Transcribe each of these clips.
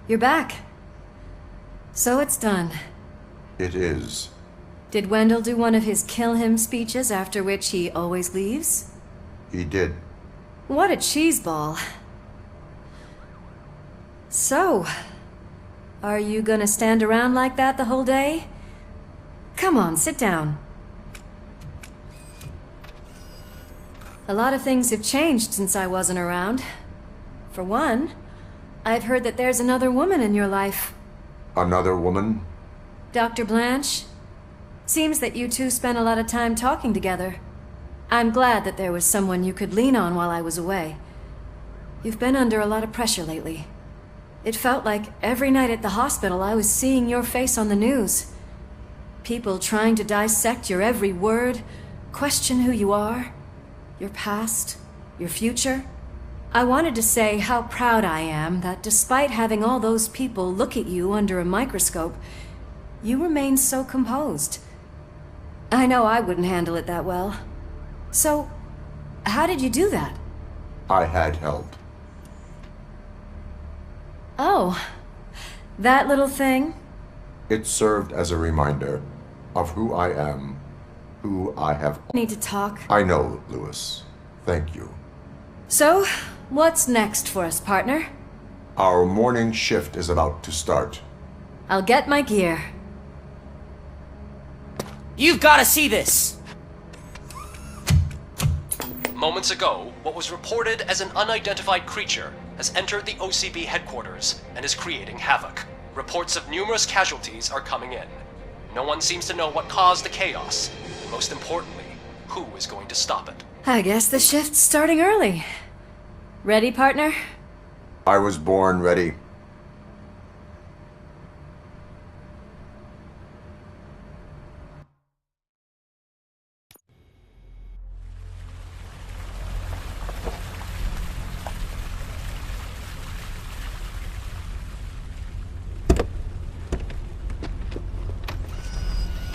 You're back. So it's done. It is. Did Wendell do one of his kill him speeches after which he always leaves? He did. What a cheeseball. So, are you gonna stand around like that the whole day? Come on, sit down. A lot of things have changed since I wasn't around. For one, I've heard that there's another woman in your life. Another woman? Dr. Blanche? Seems that you two spent a lot of time talking together. I'm glad that there was someone you could lean on while I was away. You've been under a lot of pressure lately. It felt like every night at the hospital I was seeing your face on the news. People trying to dissect your every word, question who you are, your past, your future. I wanted to say how proud I am that despite having all those people look at you under a microscope, you remain so composed. I know I wouldn't handle it that well. So, how did you do that? I had help. Oh, that little thing? It served as a reminder of who I am, who I have... Need to talk. I know, Lewis. Thank you. So, what's next for us, partner? Our morning shift is about to start. I'll get my gear. You've got to see this! Moments ago, what was reported as an unidentified creature has entered the OCB headquarters and is creating havoc. Reports of numerous casualties are coming in. No one seems to know what caused the chaos, and most importantly, who is going to stop it. I guess the shift's starting early. Ready, partner? I was born ready.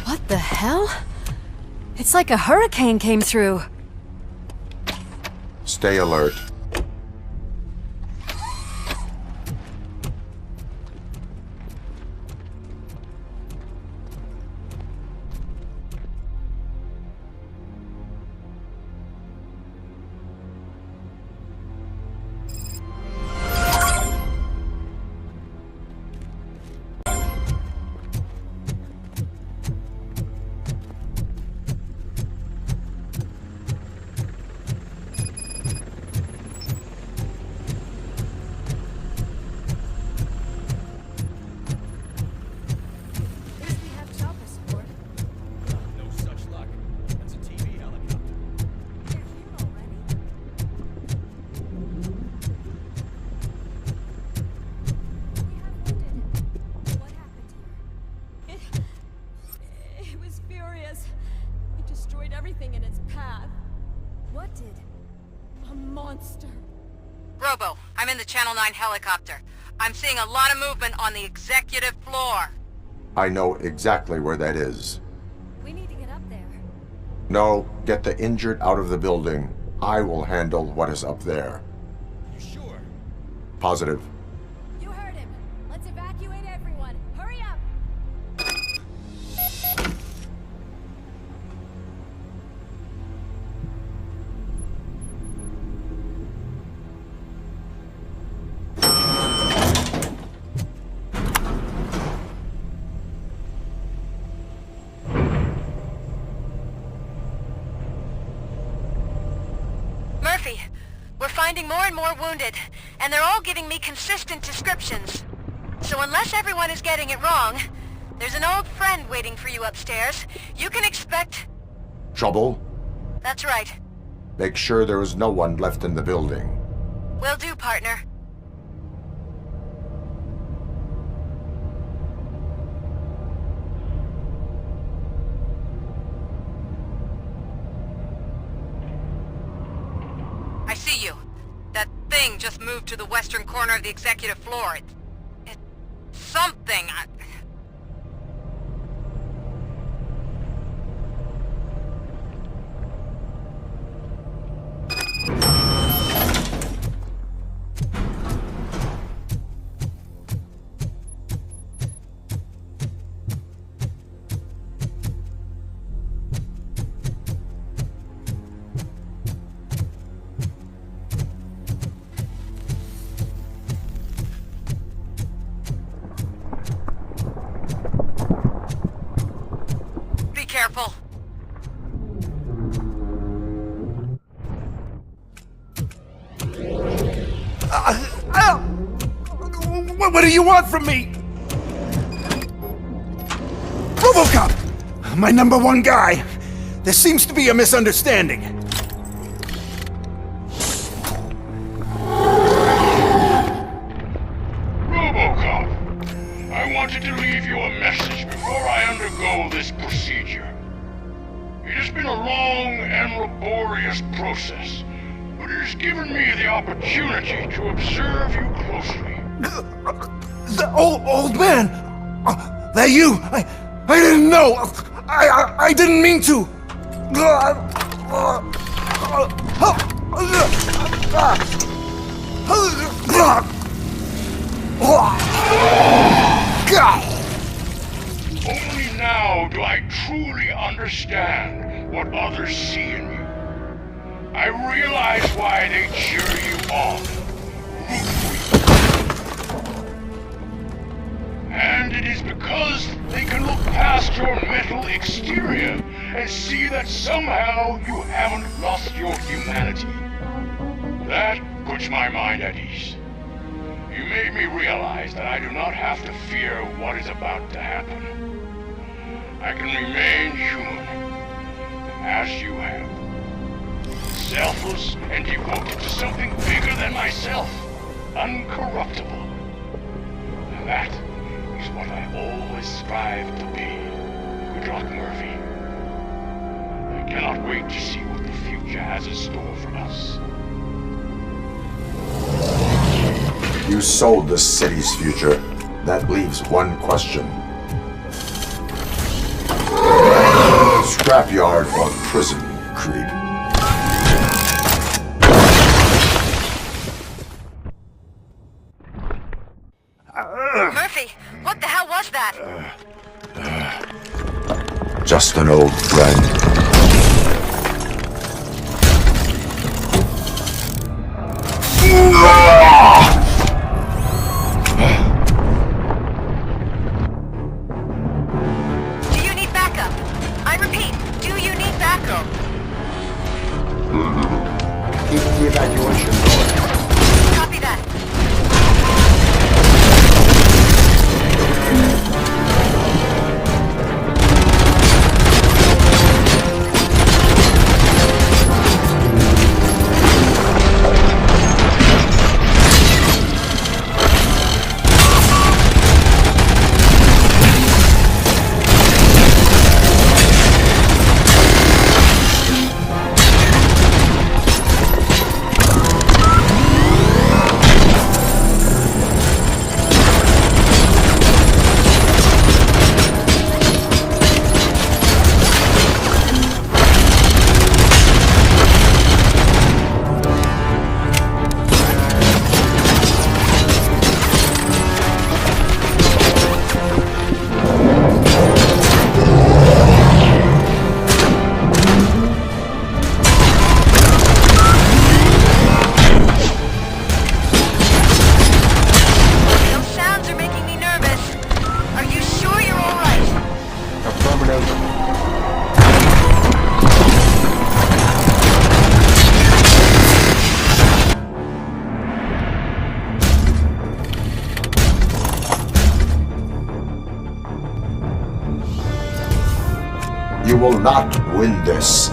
What the hell? It's like a hurricane came through. Stay alert. Everything in its path. What did? A monster. Robo, I'm in the Channel 9 helicopter. I'm seeing a lot of movement on the executive floor. I know exactly where that is. We need to get up there. No, get the injured out of the building. I will handle what is up there. You sure? Positive. You heard him. Let's evacuate everyone. Hurry up! Murphy, we're finding more and more wounded, and they're all giving me consistent descriptions. So unless everyone is getting it wrong, there's an old friend waiting for you upstairs. You can expect... Trouble? That's right. Make sure there is no one left in the building. Will do, partner. I see you. That thing just moved to the western corner of the executive floor. It's something. What do you want from me? RoboCop! My #1 guy. There seems to be a misunderstanding. RoboCop, I wanted to leave you a message before I undergo this procedure. It has been a long and laborious process, but it has given me the opportunity to observe you closely. The old man! That you! I didn't know! I didn't mean to! Only now do I truly understand what others see in you. I realize why they cheer you on, root for you. And it is because they can look past your mental exterior and see that somehow you haven't lost your humanity. That puts my mind at ease. You made me realize that I do not have to fear what is about to happen. I can remain human, as you have. Selfless and devoted to something bigger than myself. Uncorruptible. And that is what I always strive to be. Good luck, Murphy. I cannot wait to see what the future has in store for us. You sold the city's future. That leaves one question. Scrapyard or prison, creep? Murphy, what the hell was that? Just an old friend. Do you need backup? I repeat, do you need backup? Keep the evacuation going. Copy that. You will not win this.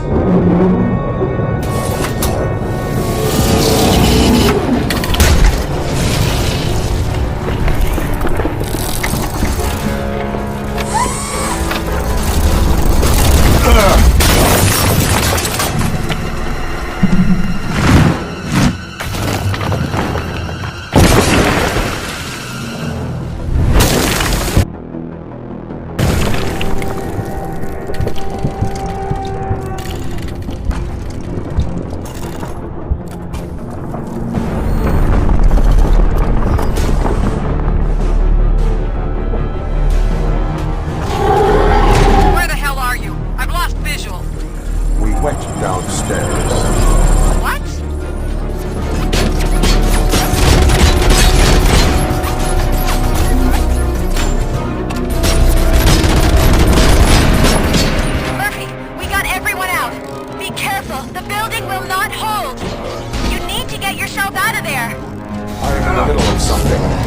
something.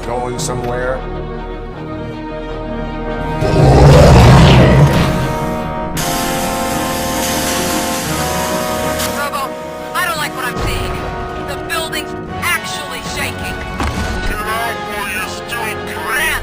Going somewhere? Robo, I don't like what I'm seeing. The building's actually shaking. Get out while you still can.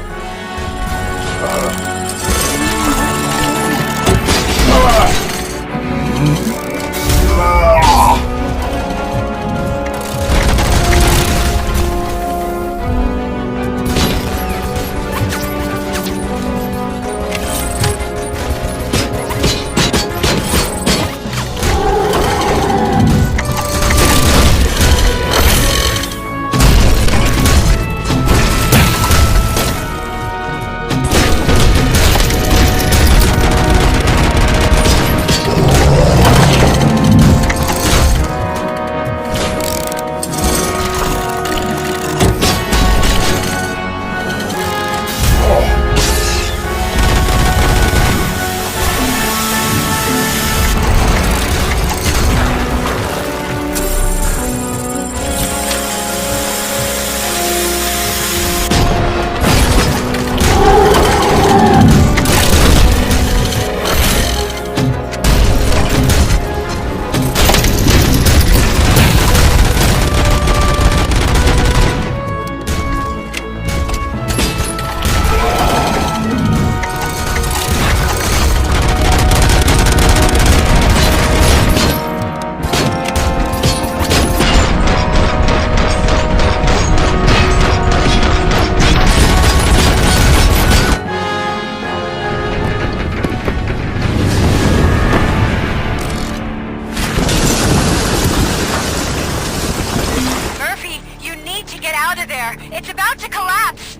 It's about to collapse!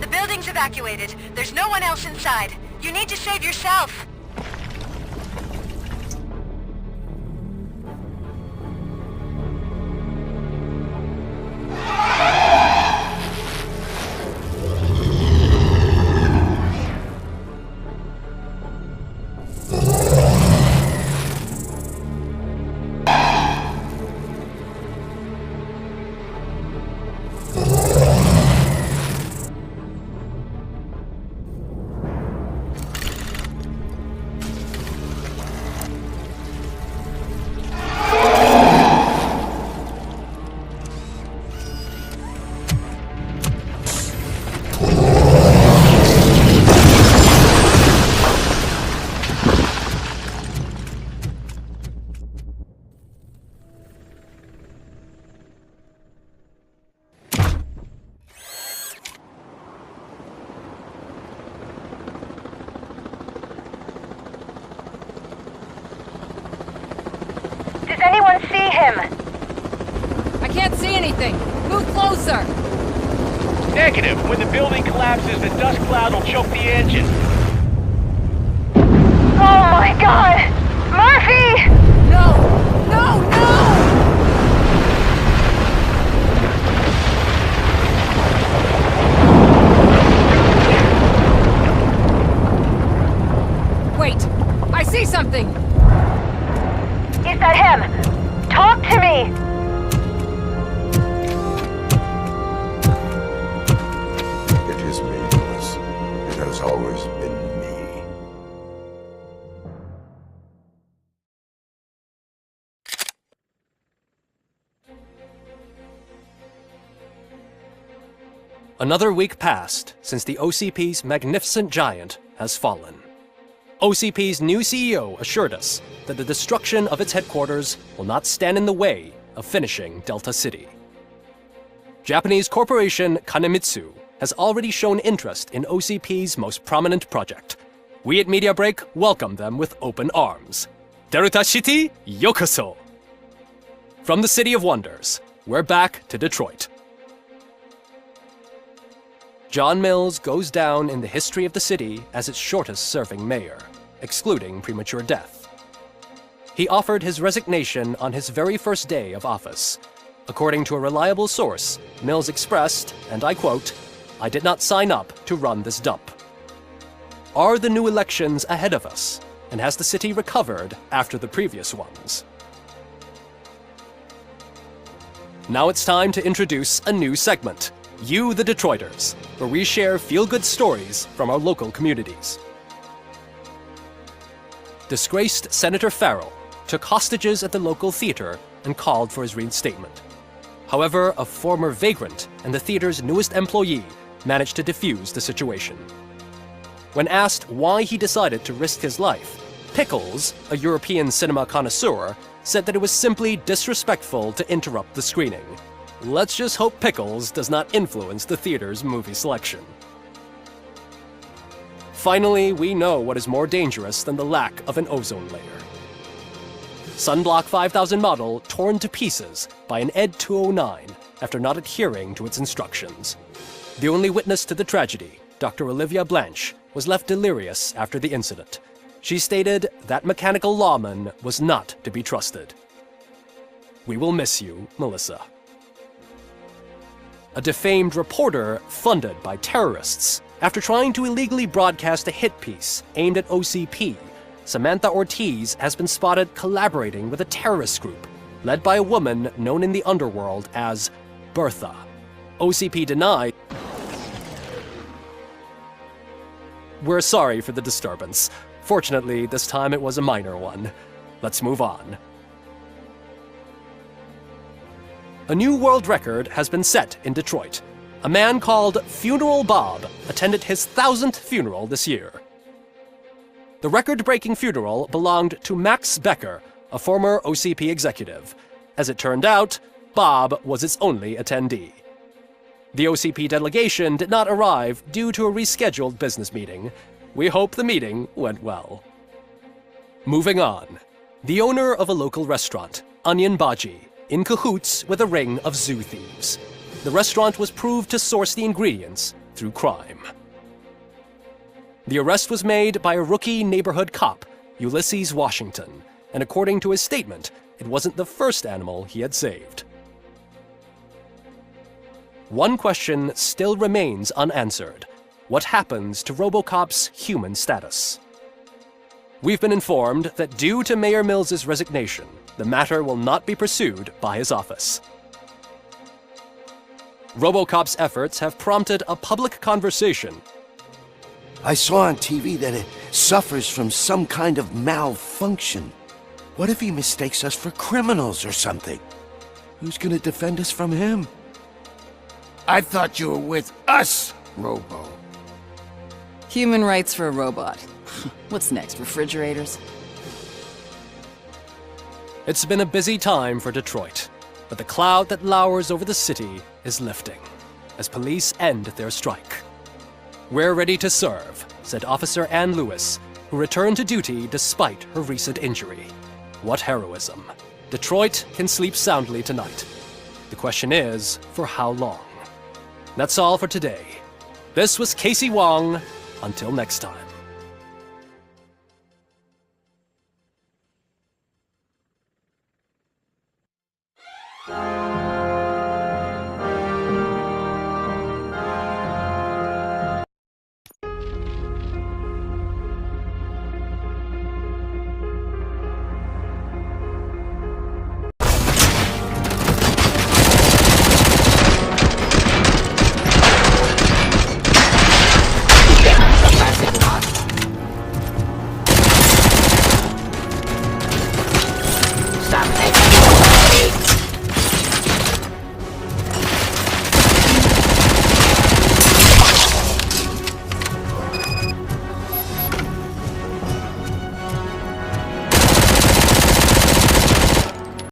The building's evacuated. There's no one else inside. You need to save yourself. him? I can't see anything. Move closer. Negative. When the building collapses, the dust cloud will choke the engine. Oh my god! Murphy! No! No, no! Wait! I see something! Is that him? Talk to me! It is me, Lewis. It has always been me. Another week passed since the OCP's magnificent giant has fallen. OCP's new CEO assured us that the destruction of its headquarters will not stand in the way of finishing Delta City. Japanese corporation Kanemitsu has already shown interest in OCP's most prominent project. We at Media Break welcome them with open arms. Delta City, yokoso! From the City of Wonders, we're back to Detroit. John Mills goes down in the history of the city as its shortest-serving mayor, excluding premature death. He offered his resignation on his very first day of office. According to a reliable source, Mills expressed, and I quote, "I did not sign up to run this dump." Are the new elections ahead of us, and has the city recovered after the previous ones? Now it's time to introduce a new segment, You the Detroiters, where we share feel-good stories from our local communities. Disgraced Senator Farrell took hostages at the local theater and called for his reinstatement. However, a former vagrant and the theater's newest employee managed to defuse the situation. When asked why he decided to risk his life, Pickles, a European cinema connoisseur, said that it was simply disrespectful to interrupt the screening. Let's just hope Pickles does not influence the theater's movie selection. Finally, we know what is more dangerous than the lack of an ozone layer. Sunblock 5000 model torn to pieces by an ED 209 after not adhering to its instructions. The only witness to the tragedy, Dr. Olivia Blanche, was left delirious after the incident. She stated that mechanical lawman was not to be trusted. We will miss you, Melissa. A defamed reporter funded by terrorists. After trying to illegally broadcast a hit piece aimed at OCP, Samantha Ortiz has been spotted collaborating with a terrorist group led by a woman known in the underworld as Bertha. OCP denied. We're sorry for the disturbance. Fortunately, this time it was a minor one. Let's move on. A new world record has been set in Detroit. A man called Funeral Bob attended his 1000th funeral this year. The record-breaking funeral belonged to Max Becker, a former OCP executive. As it turned out, Bob was its only attendee. The OCP delegation did not arrive due to a rescheduled business meeting. We hope the meeting went well. Moving on. The owner of a local restaurant, Onion Baji, in cahoots with a ring of zoo thieves. The restaurant was proved to source the ingredients through crime. The arrest was made by a rookie neighborhood cop, Ulysses Washington, and according to his statement, it wasn't the first animal he had saved. One question still remains unanswered. What happens to RoboCop's human status? We've been informed that due to Mayor Mills's resignation, the matter will not be pursued by his office. RoboCop's efforts have prompted a public conversation. I saw on TV that it suffers from some kind of malfunction. What if he mistakes us for criminals or something? Who's gonna defend us from him? I thought you were with us, Robo. Human rights for a robot. What's next, refrigerators? It's been a busy time for Detroit, but the cloud that lowers over the city is lifting as police end their strike. We're ready to serve, said Officer Ann Lewis, who returned to duty despite her recent injury. What heroism. Detroit can sleep soundly tonight. The question is, for how long? That's all for today. This was Casey Wong. Until next time.